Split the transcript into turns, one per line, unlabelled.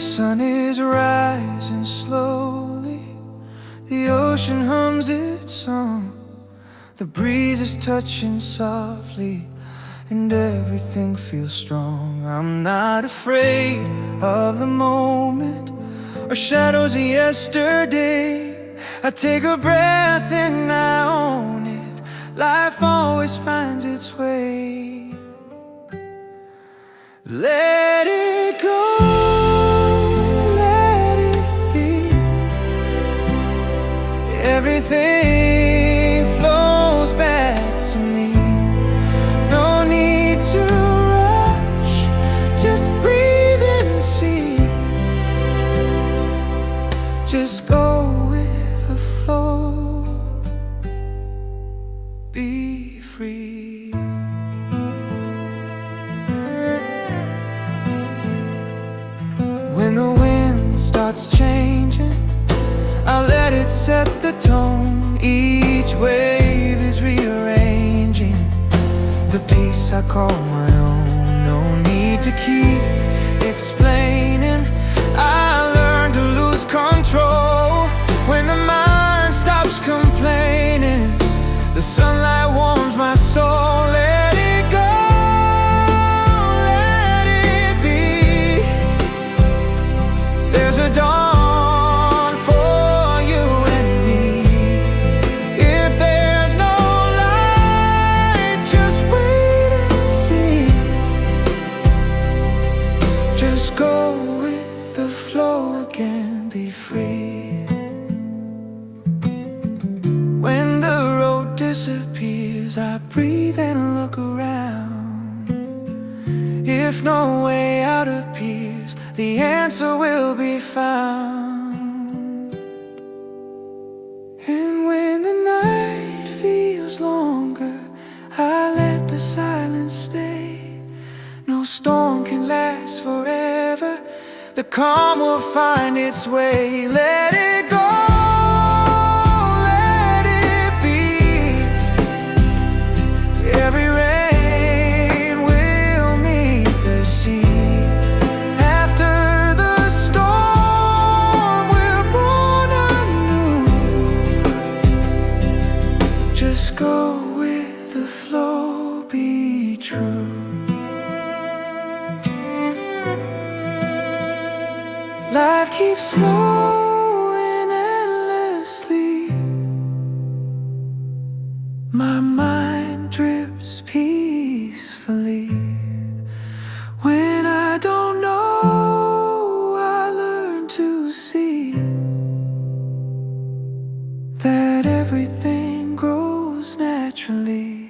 sun is rising slowly, the ocean hums its song, the breeze is touching softly, and everything feels strong. I'm not afraid of the moment or shadows of yesterday. I take a breath and I own it. Life always finds its way. Let it go, let it be. Everything flows back to me. No need to rush, just breathe and see. Just go with the flow, be free. When the wind starts changing, I let it set the tone. Each wave is rearranging the piece I call my own. No need to keep explaining. I learned to lose control when the mind stops complaining. The sunlight warms my soul. Let it go, let it be. There's a dawn for you and me. If there's no light, just wait and see. Just go with the flow again, be free. When the road disappears, I breathe and look around. If no way out appears, the answer will be found. And when the night feels longer, I let the silence stay. No storm can last forever, the calm will find its way. Let it go, let it be. Every rain will meet the sea. After the storm, we're born anew. Just go with the flow, be true. Life keeps flowing endlessly. My mind drips peacefully. When I don't know, I learn to see that everything grows naturally.